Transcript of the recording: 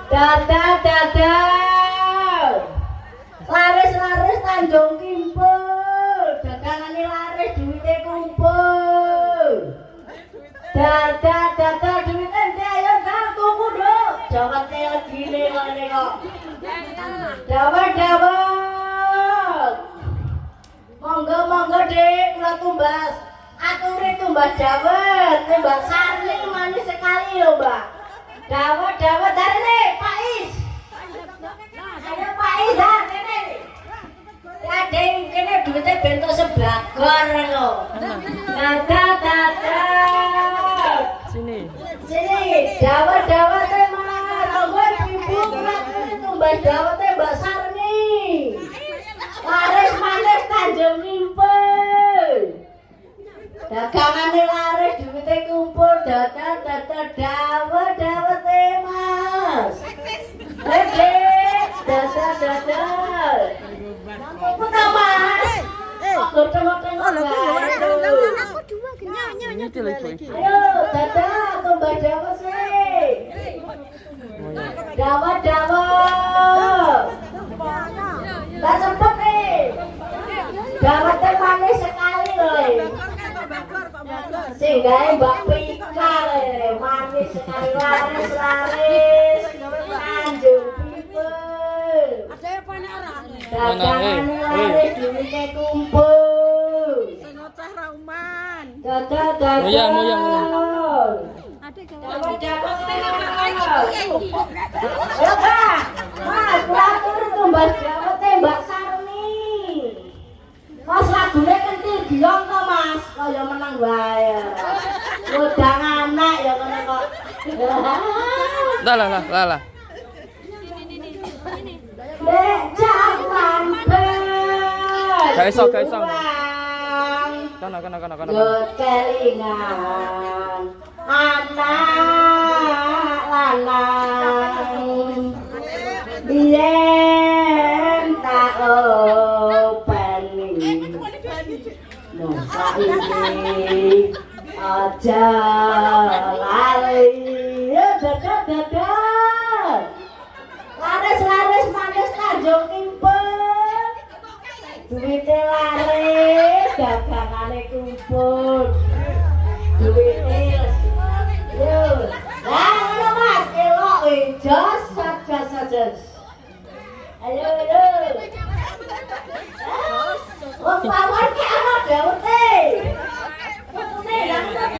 Dadal. Laris-laris Tanjung Kimpul. Dagangane laris duwite kumpul. Dadal duwite ente ayo Kang tuku nduk. Jawate legine ngene kok. Dawet. Monggo Dik, kula tumbas. Aturi tumbas dawet, tumbas sari manis sekali lho, Mbak. Dawet darene Pak Is. Ayo Pak Is dah kene. Adeng kene duwite bentuk sebagor lho. Dadal. Sini, dawet Mas. Monggo ibu tumbas dawet Mbak Sarni. Laris manis Tanjung Kimpul. Dagangane laris duwite kumpul dadal dawet Mas. Dadal. Aku ta Mas. Aku tengok-tengok. Aku dua nyanyi lagi. Ayo dadal tumbas dawet sih. Dawet. Gak sempet nih. Dawetnya manis sekali loh. Sehingga Mbak Pika manis sekali laris Tanjung Kimpul. Dagangan laris duwite kumpul. Ngoceh Rauman. Dadal. Moyang. Ayo Kak, Mas, kula aturi tumbas dawete Mbak Sarni. Mas lagune kentil giong to Mas, kaya meneng wae. Udang anak ya ngene kok. Lah. Dek jaman ben. Gak iso. Kana. Kelingan anak lanang yen tak openi no saiki aja lali dadal laris manis Tanjung Kimpul duwite laris dagangane kumpul